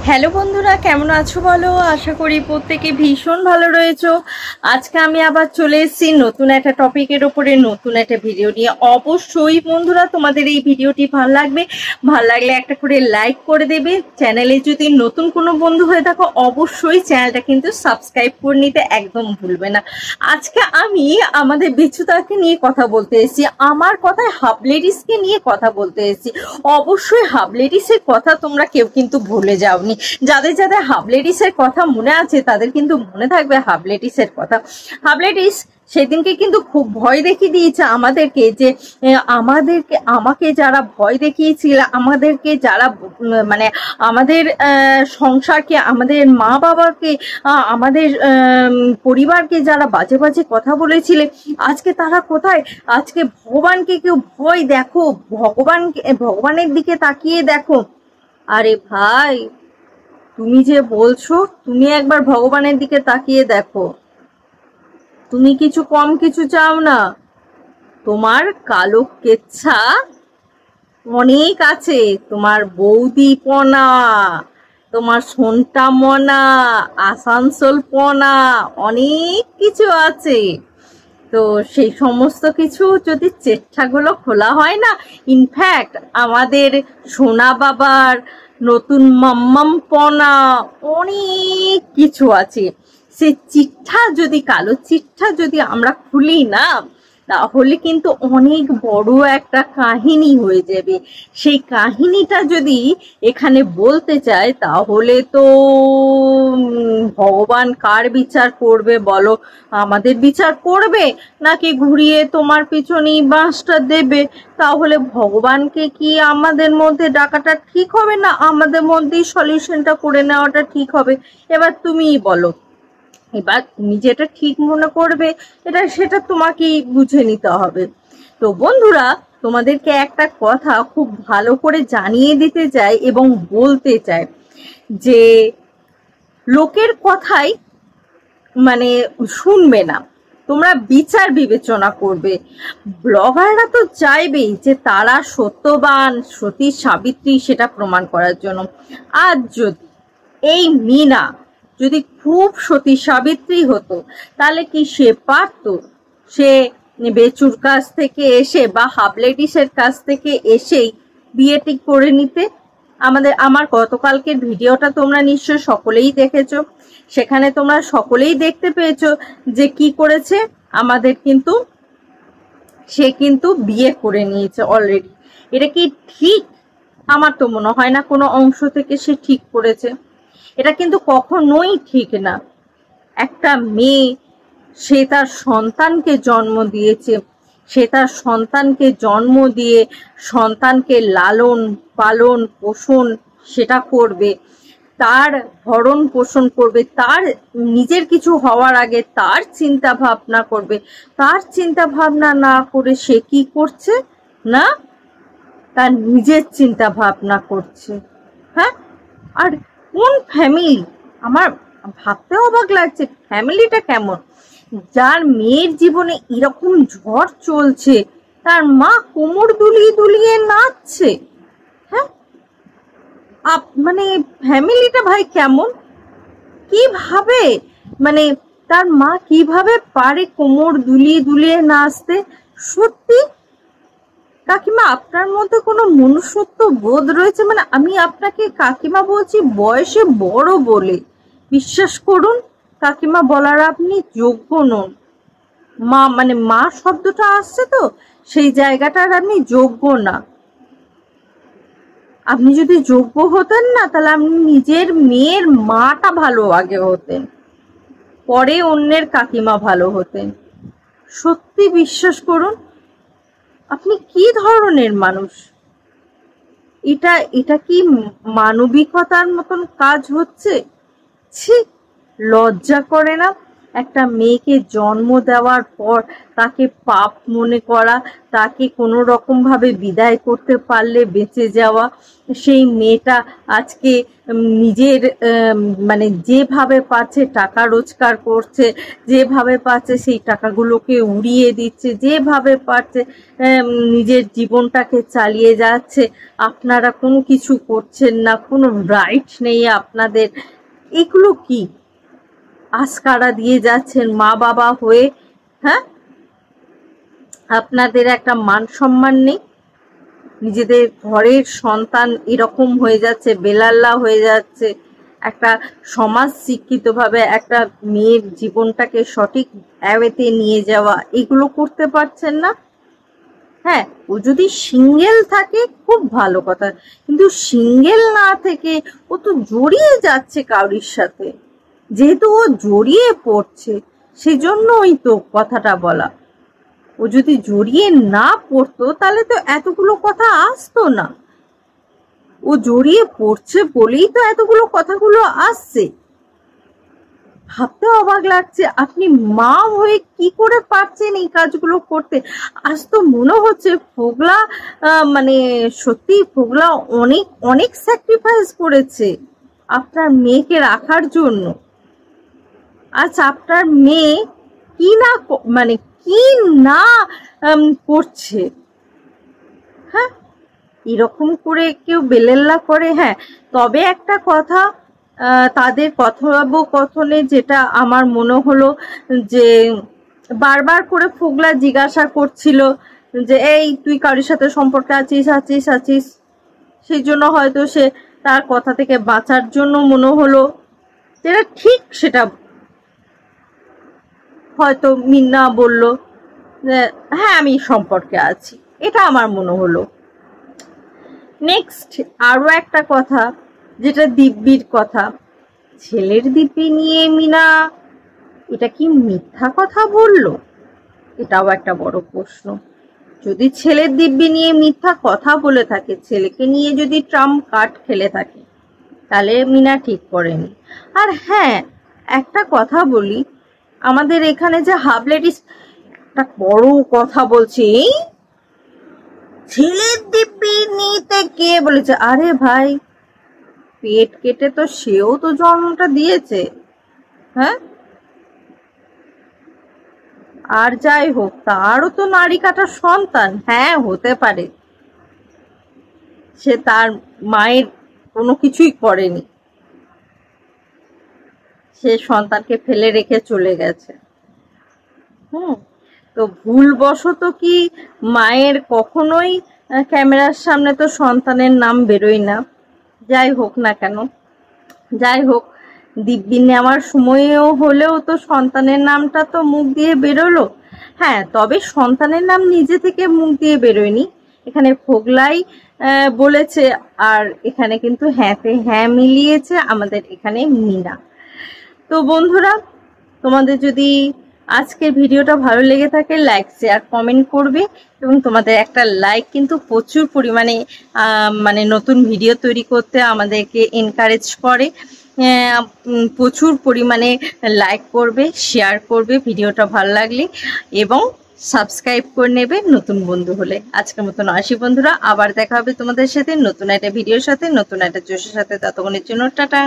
Hello বন্ধুরা, কেমন আছো বলো? আশা করি প্রত্যেকে ভীষণ ভালো রয়েছো। আজকে আমি আবার চলে এসেছি নতুন একটা টপিকের ওপরে, নতুন একটা ভিডিও নিয়ে। অবশ্যই বন্ধুরা তোমাদের এই ভিডিওটি ভালো লাগলে একটা করে লাইক করে দেবে। চ্যানেলে যদি নতুন কোনো বন্ধু হয়ে থাকো অবশ্যই চ্যানেলটা কিন্তু সাবস্ক্রাইব করে নিতে একদম ভুলবে না। আজকে আমি আমাদের বিচ্ছুতাকে নিয়ে কথা বলতে এসেছি, আমার কথায় হাফ লেডিসকে নিয়ে কথা বলতে এসেছি। অবশ্যই হাফ লেডিসের কথা তোমরা কেউ কিন্তু ভুলে যাওনি। যাদের যাদের হাফ লেডিসের কথা মনে আছে তাদের কিন্তু মনে থাকবে হাফ লেডিসের কথা। হাফ লেডিস সেদিনকে কিন্তু খুব ভয় দেখিয়ে দিয়েছে আমাদেরকে, যে আমাকে যারা ভয় দেখিয়েছিল, আমাদেরকে যারা মানে আমাদের সংসারকে, আমাদের মা বাবাকে, আমাদের পরিবারকে যারা বাজে বাজে কথা বলেছিলে, আজকে তারা কোথায়? আজকে ভগবানকে কেউ ভয় দেখো, ভগবানের দিকে তাকিয়ে দেখো। আরে ভাই, তুমি যে বলছো, তুমি একবার ভগবানের দিকে তাকিয়ে দেখো। তুমি কিছু কম কিছু চাও না। তোমার কালো কেচ্ছা অনেক আছে, তোমার বৌদিপনা, তোমার সোনটামনা, আসানসোল পনা, অনেক কিছু আছে। তো সেই সমস্ত কিছু যদি চেষ্টাগুলো খোলা হয় না, ইনফ্যাক্ট আমাদের সোনা বাবার নতুন মাম্মাম পনা অনেক কিছু আছে। সে চিঠা যদি, কালো চিঠা যদি আমরা খুলি না, তাহলে কিন্তু অনেক বড় একটা কাহিনী হয়ে যাবে। সেই কাহিনীটা যদি এখানে বলতে চায় তাহলে তো ভগবান কার বিচার করবে বলো? আমাদের বিচার করবে নাকি ঘুরিয়ে তোমার পিছনেই বাঁশটা দেবে? তাহলে ভগবানকে কি আমাদের মধ্যে ডাকাটা ঠিক হবে, না আমাদের মধ্যেই সলিউশনটা করে নেওয়াটা ঠিক হবে? এবার তুমিই বলো। এবার তুমি যেটা ঠিক মনে করবে সেটা তোমাকেই বুঝে নিতে হবে। তো বন্ধুরা, তোমাদেরকে একটা কথা খুব ভালো করে জানিয়ে দিতে চাই এবং বলতে চাই যে লোকের কথাই মানে শুনবে না, তোমরা বিচার বিবেচনা করবে। ব্লগাররা তো চাইবেই যে তারা সত্যবান, সতী সাবিত্রী সেটা প্রমাণ করার জন্য। আজ যদি এই মিনা যদি খুব সতী সাবিত্রী হতো, তাহলে কি সে পারত সে বেচুর কাছ থেকে এসে বা হাফ লেডিসের কাছ থেকে এসেই বিয়েটি করে নিতে? আমার গতকালকের ভিডিওটা তোমরা নিশ্চয় সকলেই দেখেছো। সেখানে তোমরা সকলেই দেখতে পেয়েছো যে কি করেছে। আমাদের কিন্তু সে কিন্তু বিয়ে করে নিয়েছে অলরেডি। এটা কি ঠিক? আমার তো মনে হয় না কোনো অংশ থেকে সে ঠিক করেছে। এটা কিন্তু কখনোই ঠিক না। একটা মেয়ে, সে তার সন্তানকে জন্ম দিয়েছে, সে তার সন্তানকে জন্ম দিয়ে সন্তানকে লালন পালন পোষণ সেটা করবে, তার ভরণ পোষণ করবে, তার নিজের কিছু হওয়ার আগে তার চিন্তা ভাবনা করবে। তার চিন্তা ভাবনা না করে সে কি করছে না, তার নিজের চিন্তা ভাবনা করছে। হ্যাঁ, আর কোন ফ্যামিলি, আমার ভাবতে অবাক লাগছে ফ্যামিলিটা কেমন, যার মেয়ের জীবনে এরকম ঝড় চলছে, তার মা কোমর দুলিয়ে দুলিয়ে নাচছে। হ্যাঁ, মানে ফ্যামিলিটা ভাই কেমন, কিভাবে, মানে তার মা কিভাবে পারে কোমর দুলিয়ে দুলিয়ে নাচতে? সত্যি কাকিমা, আপনার মধ্যে কোনো মনুষ্যত্ব বোধ রয়েছে? মানে আমি আপনাকে কাকিমা বলছি বয়সে বড় বলে, বিশ্বাস করুন কাকিমা বলার আপনি যোগ্য নন। মা মানে মা শব্দটা আসছে তো, সেই জায়গাটার আপনি যোগ্য না। আপনি যদি যোগ্য হতেন না, তাহলে আপনি নিজের মেয়ের মাটা ভালো আগে হতেন, পরে অন্যের কাকিমা ভালো হতেন। সত্যি বিশ্বাস করুন, আপনি কি ধরনের মানুষ? এটা কি মানবিকতার মতন কাজ হচ্ছে? ছি, লজ্জা করে না? একটা মেয়েকে জন্ম দেওয়ার পর তাকে পাপ মনে করা, তাকে কোনো রকমভাবে বিদায় করতে পারলে বেঁচে যাওয়া, সেই মেয়েটা আজকে নিজের মানে যেভাবে পাচ্ছে টাকা রোজগার করছে, যেভাবে পাচ্ছে সেই টাকাগুলোকে উড়িয়ে দিচ্ছে, যেভাবে পাচ্ছে নিজের জীবনটাকে চালিয়ে যাচ্ছে। আপনারা কোনো কিছু করছেন না, কোনো রাইট নেই আপনাদের। এগুলো কি আস্কারা দিয়ে যাচ্ছেন মা বাবা হয়ে? হ্যাঁ, আপনাদের একটা মান সম্মান নেই? নিজেদের ঘরের সন্তান এরকম হয়ে যাচ্ছে, বেলাল্লা হয়ে যাচ্ছে। একটা সমাজ শিক্ষিতভাবে একটা মেয়ের জীবনটাকে সঠিক অ্যাওয়েতে নিয়ে যাওয়া, এগুলো করতে পারছেন না। হ্যাঁ, ও যদি সিঙ্গেল থাকে খুব ভালো কথা, কিন্তু সিঙ্গেল না থেকে ও তো জড়িয়ে যাচ্ছে কারোর সাথে। যেহেতু ও জড়িয়ে পড়ছে, সেজন্যই তো কথাটা বলা। ও যদি জড়িয়ে না পড়তো তাহলে তো এতগুলো কথা আসতো না। ও জড়িয়ে পড়ছে বলেই তো এতগুলো কথাগুলো আসছে। ভাবতে অবাক লাগছে, আপনি মা হয়ে কি করে পারছেন এই কাজগুলো করতে। আজ তো মনে হচ্ছে ফোগলা মানে সত্যি ফোগলা অনেক অনেক স্যাক্রিফাইস করেছে আপনার মেয়েকে রাখার জন্য। আজ আপনার মেয়ে কি না মানে কি না করছে। হ্যাঁ, এরকম করে কেউ বেলেল্লা করে? হ্যাঁ, তবে একটা কথা, তাদের কথোপকথনে যেটা আমার মনে হলো যে বারবার করে ফোগলা জিজ্ঞাসা করছিল যে এই তুই কারোর সাথে সম্পর্কে আছিস। সেই জন্য হয়তো সে তার কথা থেকে বাঁচার জন্য মনে হলো যেটা ঠিক সেটা হয়তো মিন্না বলল যে হ্যাঁ আমি সম্পর্কে আছি, এটা আমার মনে হলো। নেক্সট আরো একটা কথা, যেটা দিব্যির কথা, ছেলের দিব্যি নিয়ে মিনা এটা কি মিথ্যা কথা বলল? এটাও একটা বড় প্রশ্ন। যদি ছেলের দিব্যি নিয়ে মিথ্যা কথা বলে থাকে, ছেলেকে নিয়ে যদি ট্রাম্প কার্ড খেলে থাকে, তাহলে মিনা ঠিক করেনি। আর হ্যাঁ, একটা কথা বলি, আমাদের এখানে যে হাফ লেডিস একটা বড় কথা বলছে, ছেলের দিব্যি নিতে কে বলেছে? আরে ভাই, পেট কেটে তো সেও তো জন্মটা দিয়েছে। হ্যাঁ, আর যাই হোক, তারও তো নারী কাটার সন্তান। হ্যাঁ, হতে পারে সে তার মায়ের কোনো কিছুই করেনি, সে সন্তানকে ফেলে রেখে চলে গেছে। তো ভুলবশত কি মায়ের কখনোই ক্যামেরার সামনে তো সন্তানের নাম বেরোয় না। যাই হোক না কেন, যাই হোক, দিব্যি নেওয়ার সময়েও হলেও তো সন্তানের নামটা তো মুখ দিয়ে বেরোলো। হ্যাঁ, তবে সন্তানের নাম নিজে থেকে মুখ দিয়ে বেরোয়নি, এখানে ফোগলাই বলেছে। আর এখানে কিন্তু হ্যাঁতে হ্যাঁ মিলিয়েছে আমাদের এখানে মিনা। তো বন্ধুরা, তোমাদের যদি আজকের ভিডিওটা ভালো লেগে থাকে, লাইক শেয়ার কমেন্ট করবে। এবং তোমাদের একটা লাইক কিন্তু প্রচুর পরিমাণে মানে নতুন ভিডিও তৈরি করতে আমাদেরকে এনকারেজ করে। প্রচুর পরিমাণে লাইক করবে, শেয়ার করবে ভিডিওটা ভালো লাগলে, এবং সাবস্ক্রাইব করে নেবে নতুন বন্ধু হলে। আজকের মতন আসি বন্ধুরা, আবার দেখা হবে তোমাদের সাথে নতুন একটা ভিডিওর সাথে, নতুন একটা জোশের সাথে। ততক্ষণের জন্য টাটা।